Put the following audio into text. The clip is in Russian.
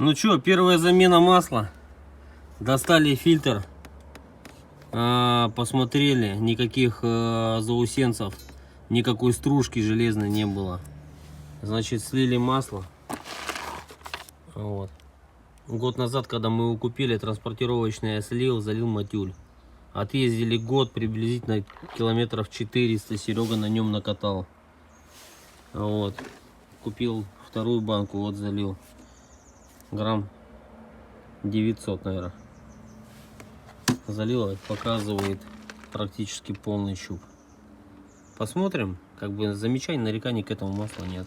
Ну что, первая замена масла. Достали фильтр. Посмотрели, никаких заусенцев, никакой стружки железной не было. Значит, слили масло. Вот. Год назад, когда мы его купили, транспортировочное я слил, залил матюль. Отъездили год, приблизительно километров 400 Серега на нем накатал. Вот. Купил вторую банку, вот залил. Грамм 900, наверное. Залил, показывает практически полный щуп. Посмотрим, как бы замечаний, нареканий к этому маслу нет.